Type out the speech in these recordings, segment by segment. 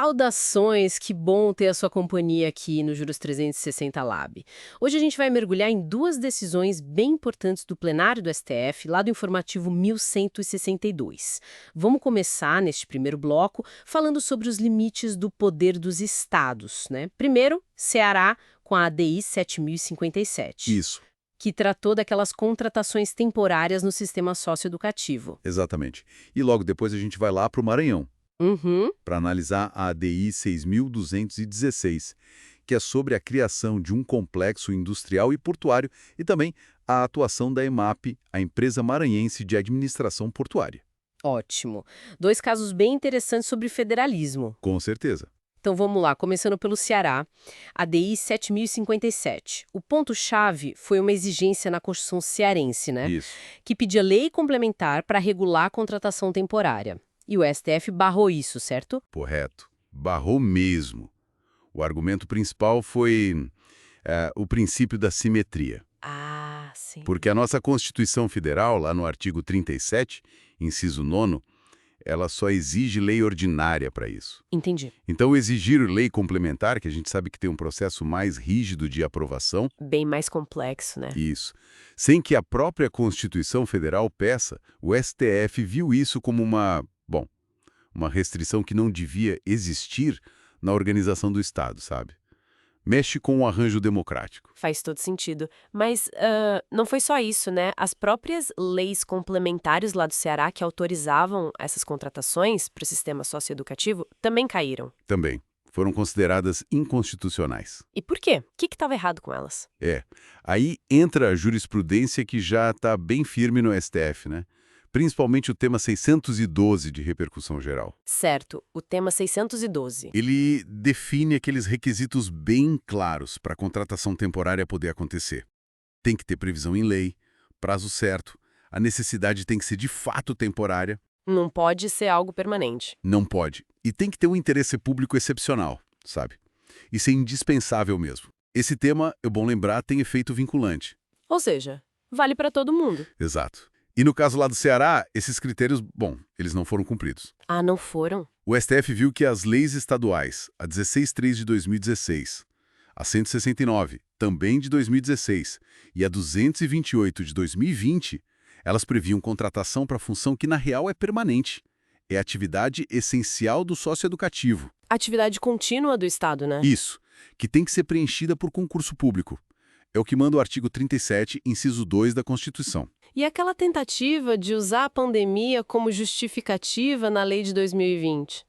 Saudações, que bom ter a sua companhia aqui no Juros 360 Lab. Hoje a gente vai mergulhar em duas decisões bem importantes do plenário do STF, lá do informativo 1162. Vamos começar, neste primeiro bloco, falando sobre os limites do poder dos estados, né? Primeiro, Ceará, com a ADI 7057. Isso, Que tratou daquelas contratações temporárias no sistema socioeducativo. exatamente. E logo depois a gente vai lá para o Maranhão, Uhum. para analisar a ADI 6.216, que é sobre a criação de um complexo industrial e portuário e também a atuação da EMAP, a Empresa Maranhense de Administração Portuária. Ótimo. Dois casos bem interessantes sobre federalismo. Com certeza. Então vamos lá, começando pelo Ceará, ADI 7057. O ponto-chave foi uma exigência na Constituição cearense, né? Isso. Que pedia lei complementar para regular a contratação temporária. E o STF barrou isso, certo? Correto. Barrou mesmo. O argumento principal foi o princípio da simetria. Ah, sim. Porque a nossa Constituição Federal, lá no artigo 37, inciso 9º, ela só exige lei ordinária para isso. Entendi. Então, exigir lei complementar, que a gente sabe que tem um processo mais rígido de aprovação, Bem mais complexo, né? isso, sem que a própria Constituição Federal peça, o STF viu isso como uma restrição que não devia existir na organização do Estado, sabe? Mexe com o arranjo democrático. Faz todo sentido. Mas não foi só isso, né? As próprias leis complementares lá do Ceará que autorizavam essas contratações para o sistema socioeducativo também caíram. Também foram consideradas inconstitucionais. E por quê? O que estava errado com elas? Aí entra a jurisprudência que já está bem firme no STF, né? Principalmente o tema 612 de repercussão geral. Certo, o tema 612. Ele define aqueles requisitos bem claros para a contratação temporária poder acontecer. Tem que ter previsão em lei, prazo certo, a necessidade tem que ser de fato temporária, Não pode ser algo permanente. não pode. E tem que ter um interesse público excepcional, sabe? Isso é indispensável mesmo. Esse tema, é bom lembrar, tem efeito vinculante. Ou seja, vale para todo mundo. Exato. E no caso lá do Ceará, esses critérios, eles não foram cumpridos. Ah, não foram? O STF viu que as leis estaduais, a 16.3 de 2016, a 169, também de 2016, e a 228 de 2020, elas previam contratação para função que na real é permanente. É atividade essencial do socioeducativo. Atividade contínua do Estado, né? Isso, que tem que ser preenchida por concurso público. É o que manda o artigo 37, inciso 2 da Constituição. E aquela tentativa de usar a pandemia como justificativa na lei de 2020?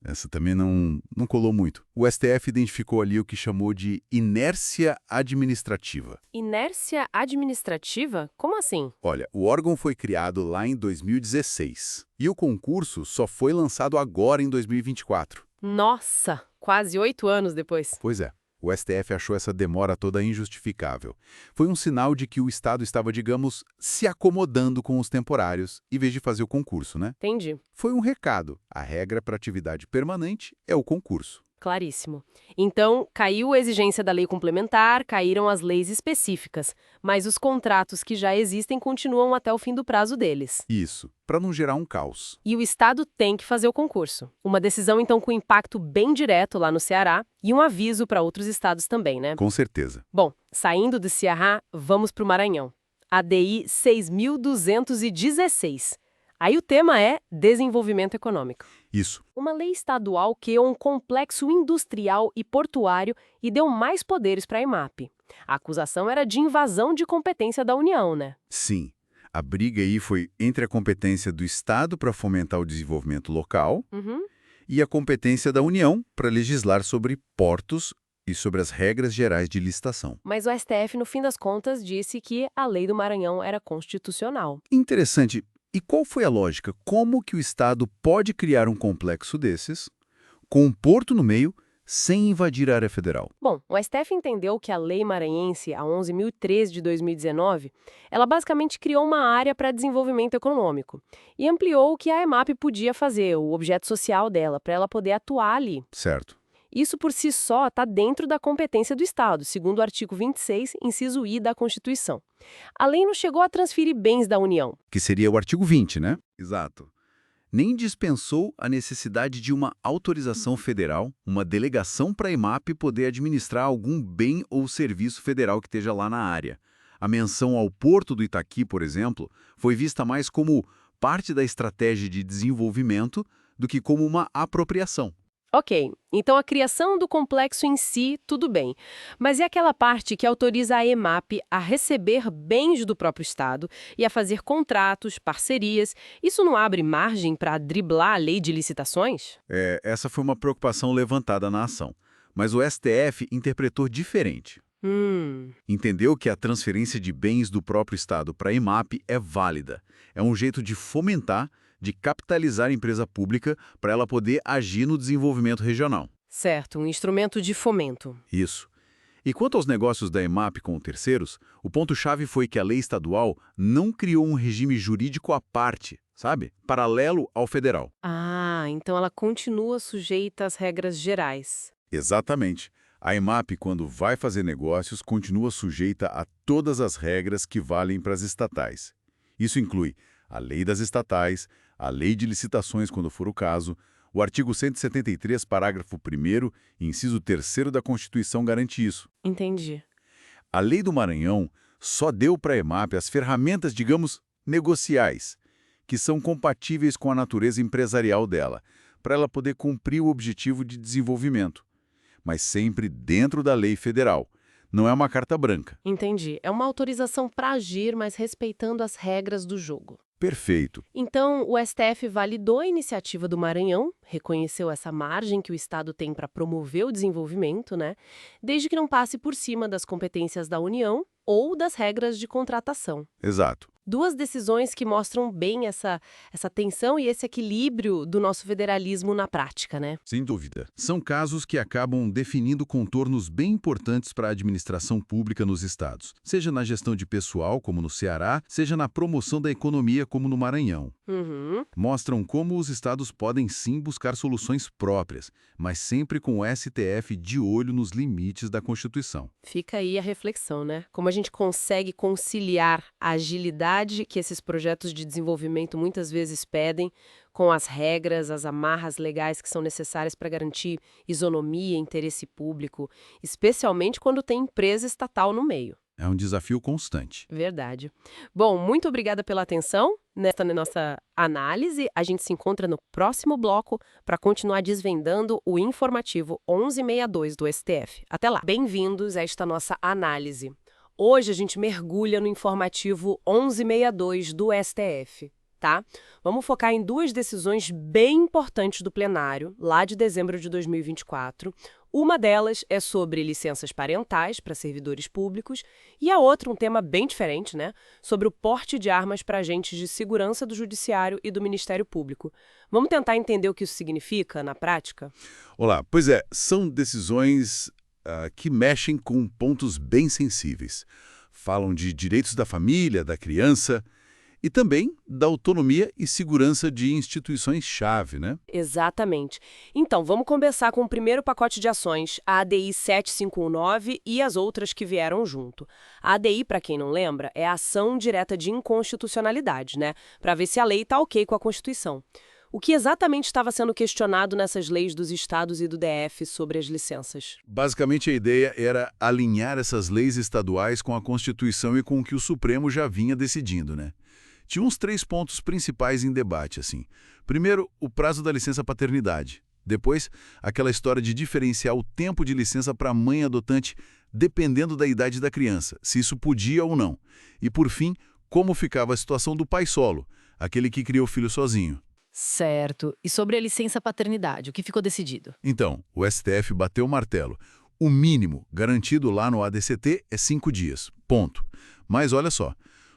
Essa também não colou muito. O STF identificou ali o que chamou de inércia administrativa. Inércia administrativa? Como assim? Olha, o órgão foi criado lá em 2016 e o concurso só foi lançado agora em 2024. Nossa, quase 8 anos depois. Pois é, o STF achou essa demora toda injustificável. Foi um sinal de que o Estado estava, digamos, se acomodando com os temporários, em vez de fazer o concurso, né? Entendi. Foi um recado. A regra para atividade permanente é o concurso. Claríssimo. Então, caiu a exigência da lei complementar, caíram as leis específicas, mas os contratos que já existem continuam até o fim do prazo deles. Isso, para não gerar um caos. E o Estado tem que fazer o concurso. Uma decisão, então, com impacto bem direto lá no Ceará e um aviso para outros estados também, né? Com certeza. Bom, saindo do Ceará, vamos para o Maranhão. ADI 6.216. Aí o tema é desenvolvimento econômico. Isso. Uma lei estadual criou um complexo industrial e portuário e deu mais poderes para a EMAP. A acusação era de invasão de competência da União, né? Sim. A briga aí foi entre a competência do Estado para fomentar o desenvolvimento local e a competência da União para legislar sobre portos e sobre as regras gerais de licitação. Mas o STF, no fim das contas, disse que a lei do Maranhão era constitucional. Interessante. E qual foi a lógica? Como que o Estado pode criar um complexo desses, com um porto no meio, sem invadir a área federal? Bom, o STF entendeu que a Lei Maranhense, a 11.013 de 2019, ela basicamente criou uma área para desenvolvimento econômico e ampliou o que a EMAP podia fazer, o objeto social dela, para ela poder atuar ali. Certo. Isso por si só está dentro da competência do Estado, segundo o artigo 26, inciso I da Constituição. A lei não chegou a transferir bens da União. Que seria o artigo 20, né? Exato. nem dispensou a necessidade de uma autorização federal, uma delegação para a EMAP poder administrar algum bem ou serviço federal que esteja lá na área. A menção ao Porto do Itaqui, por exemplo, foi vista mais como parte da estratégia de desenvolvimento do que como uma apropriação. Ok, então a criação do complexo em si, tudo bem. Mas e aquela parte que autoriza a EMAP a receber bens do próprio Estado e a fazer contratos, parcerias? Isso não abre margem para driblar a lei de licitações? Essa foi uma preocupação levantada na ação, mas o STF interpretou diferente. Entendeu que a transferência de bens do próprio Estado para a EMAP é válida. É um jeito de fomentar, de capitalizar a empresa pública para ela poder agir no desenvolvimento regional. Certo, um instrumento de fomento. Isso. E quanto aos negócios da EMAP com terceiros, o ponto-chave foi que a lei estadual não criou um regime jurídico à parte, sabe? Paralelo ao federal. Ah, então ela continua sujeita às regras gerais. Exatamente. A EMAP, quando vai fazer negócios, continua sujeita a todas as regras que valem para as estatais. Isso inclui a lei das estatais, a lei de licitações, quando for o caso, o artigo 173, parágrafo 1º, inciso 3º da Constituição garante isso. Entendi. A lei do Maranhão só deu para a EMAP as ferramentas, digamos, negociais, que são compatíveis com a natureza empresarial dela, para ela poder cumprir o objetivo de desenvolvimento, mas sempre dentro da lei federal. Não é uma carta branca. Entendi. É uma autorização para agir, mas respeitando as regras do jogo. Perfeito. Então, o STF validou a iniciativa do Maranhão, reconheceu essa margem que o Estado tem para promover o desenvolvimento, né? Desde que não passe por cima das competências da União ou das regras de contratação. Exato. Duas decisões que mostram bem essa tensão e esse equilíbrio do nosso federalismo na prática, né? Sem dúvida. São casos que acabam definindo contornos bem importantes para a administração pública nos estados, seja na gestão de pessoal, como no Ceará, seja na promoção da economia, como no Maranhão. Mostram como os estados podem sim buscar soluções próprias, mas sempre com o STF de olho nos limites da Constituição. Fica aí a reflexão, né? Como a gente consegue conciliar a agilidade que esses projetos de desenvolvimento muitas vezes pedem, com as regras, as amarras legais que são necessárias para garantir isonomia e interesse público, especialmente quando tem empresa estatal no meio. É um desafio constante. Verdade. Bom, muito obrigada pela atenção nesta nossa análise. A gente se encontra no próximo bloco para continuar desvendando o informativo 1162 do STF. Até lá. Bem-vindos a esta nossa análise. Hoje a gente mergulha no informativo 1162 do STF, tá? Vamos focar em duas decisões bem importantes do plenário, lá de dezembro de 2024. Uma delas é sobre licenças parentais para servidores públicos e a outra, um tema bem diferente, né? Sobre o porte de armas para agentes de segurança do Judiciário e do Ministério Público. Vamos tentar entender o que isso significa na prática? Olá, pois é, são decisões que mexem com pontos bem sensíveis. Falam de direitos da família, da criança e também da autonomia e segurança de instituições-chave, né? Exatamente. Então, vamos começar com o primeiro pacote de ações, a ADI 7519 e as outras que vieram junto. A ADI, para quem não lembra, é a ação direta de inconstitucionalidade, né? Para ver se a lei está ok com a Constituição. O que exatamente estava sendo questionado nessas leis dos estados e do DF sobre as licenças? Basicamente, a ideia era alinhar essas leis estaduais com a Constituição e com o que o Supremo já vinha decidindo, né? Tinha uns 3 pontos principais em debate, assim. Primeiro, o prazo da licença paternidade. Depois, aquela história de diferenciar o tempo de licença para a mãe adotante dependendo da idade da criança, se isso podia ou não. E, por fim, como ficava a situação do pai solo, aquele que criou o filho sozinho. Certo. E sobre a licença paternidade, o que ficou decidido? Então, o STF bateu o martelo. O mínimo garantido lá no ADCT é 5 dias. Ponto. Mas olha só,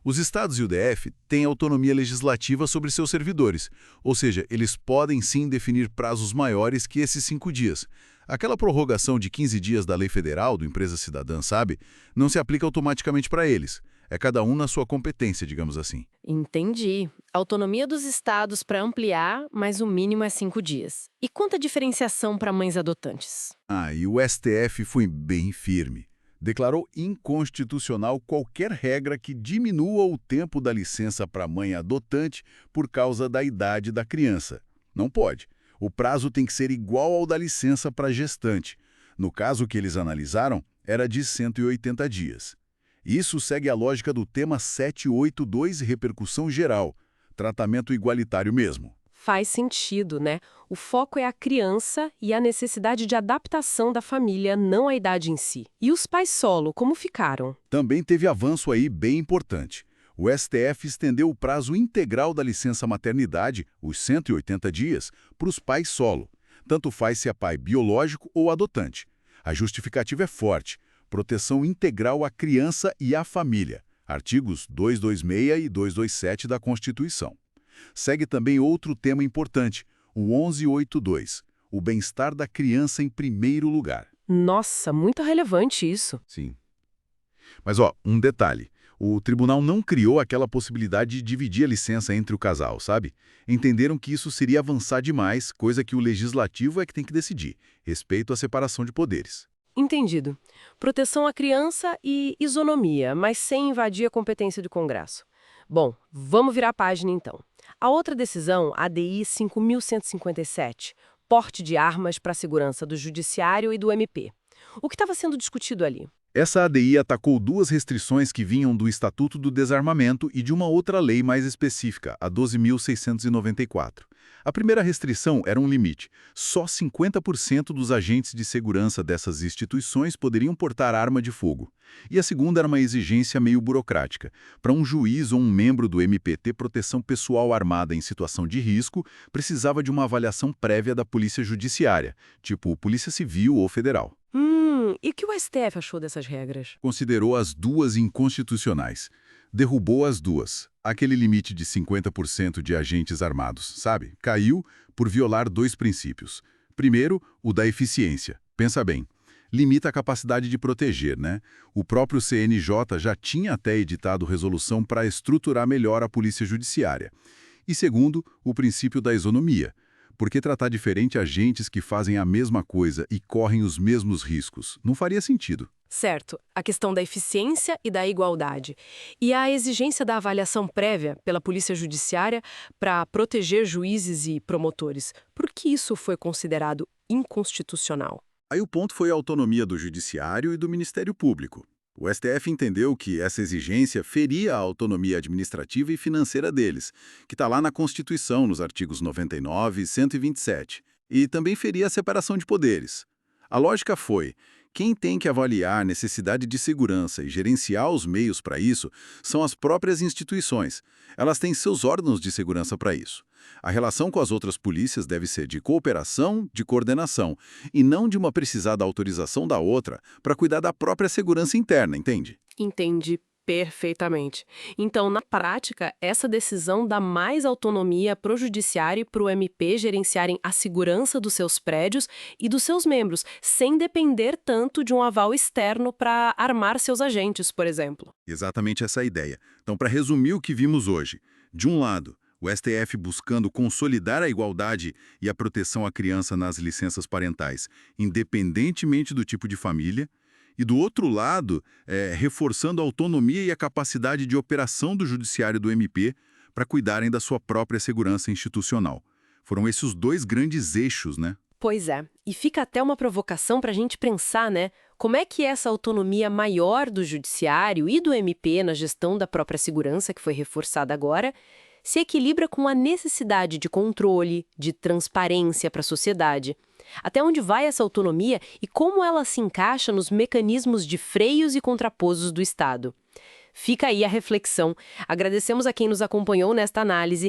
os estados e o DF têm autonomia legislativa sobre seus servidores, ou seja, eles podem sim definir prazos maiores que esses 5 dias. Aquela prorrogação de 15 dias da lei federal, do Empresa Cidadã, sabe, não se aplica automaticamente para eles. É cada um na sua competência, digamos assim. Entendi. Autonomia dos estados para ampliar, mas o mínimo é 5 dias. E quanto à diferenciação para mães adotantes? E o STF foi bem firme. declarou inconstitucional qualquer regra que diminua o tempo da licença para a mãe adotante por causa da idade da criança. Não pode. O prazo tem que ser igual ao da licença para gestante. No caso que eles analisaram, era de 180 dias. Isso segue a lógica do tema 782 e repercussão geral, tratamento igualitário mesmo. Faz sentido, né? O foco é a criança e a necessidade de adaptação da família, não a idade em si. E os pais solo, como ficaram? Também teve avanço aí bem importante. O STF estendeu o prazo integral da licença maternidade, os 180 dias, para os pais solo. Tanto faz se é pai biológico ou adotante. A justificativa é forte. Proteção integral à criança e à família. Artigos 226 e 227 da Constituição. Segue também outro tema importante, o 1182, o bem-estar da criança em primeiro lugar. Nossa, muito relevante isso. Sim. Mas, um detalhe. O tribunal não criou aquela possibilidade de dividir a licença entre o casal, sabe? Entenderam que isso seria avançar demais, coisa que o legislativo é que tem que decidir. Respeito à separação de poderes. Entendido. Proteção à criança e isonomia, mas sem invadir a competência do Congresso. Bom, vamos virar a página então. A outra decisão, a ADI 5157, porte de armas para a segurança do Judiciário e do MP. O que estava sendo discutido ali? Essa ADI atacou duas restrições que vinham do Estatuto do Desarmamento e de uma outra lei mais específica, a 12.694. A primeira restrição era um limite. Só 50% dos agentes de segurança dessas instituições poderiam portar arma de fogo. E a segunda era uma exigência meio burocrática. Para um juiz ou um membro do MP ter proteção pessoal armada em situação de risco, precisava de uma avaliação prévia da Polícia Judiciária, tipo Polícia Civil ou Federal. E o que o STF achou dessas regras? Considerou as duas inconstitucionais. Derrubou as duas. Aquele limite de 50% de agentes armados, sabe? Caiu por violar dois princípios. Primeiro, o da eficiência. Pensa bem. Limita a capacidade de proteger, né? O próprio CNJ já tinha até editado resolução para estruturar melhor a Polícia Judiciária. E segundo, o princípio da isonomia. Por que tratar diferente agentes que fazem a mesma coisa e correm os mesmos riscos? Não faria sentido. Certo, a questão da eficiência e da igualdade. E a exigência da avaliação prévia pela Polícia Judiciária para proteger juízes e promotores. Por que isso foi considerado inconstitucional? Aí o ponto foi a autonomia do Judiciário e do Ministério Público. O STF entendeu que essa exigência feria a autonomia administrativa e financeira deles, que está lá na Constituição, nos artigos 99 e 127, e também feria a separação de poderes. A lógica foi: quem tem que avaliar a necessidade de segurança e gerenciar os meios para isso são as próprias instituições. Elas têm seus órgãos de segurança para isso. A relação com as outras polícias deve ser de cooperação, de coordenação, e não de uma precisada autorização da outra para cuidar da própria segurança interna, entende? Entendi perfeitamente. Então, na prática, essa decisão dá mais autonomia para o Judiciário e para o MP gerenciarem a segurança dos seus prédios e dos seus membros, sem depender tanto de um aval externo para armar seus agentes, por exemplo. Exatamente essa é a ideia. Então, para resumir o que vimos hoje, de um lado, o STF buscando consolidar a igualdade e a proteção à criança nas licenças parentais, independentemente do tipo de família, e do outro lado, reforçando a autonomia e a capacidade de operação do Judiciário e do MP para cuidarem da sua própria segurança institucional. Foram esses os dois grandes eixos, né? Pois é, e fica até uma provocação para a gente pensar, né? Como é que essa autonomia maior do Judiciário e do MP na gestão da própria segurança, que foi reforçada agora, se equilibra com a necessidade de controle, de transparência para a sociedade. Até onde vai essa autonomia e como ela se encaixa nos mecanismos de freios e contrapesos do Estado? Fica aí a reflexão. Agradecemos a quem nos acompanhou nesta análise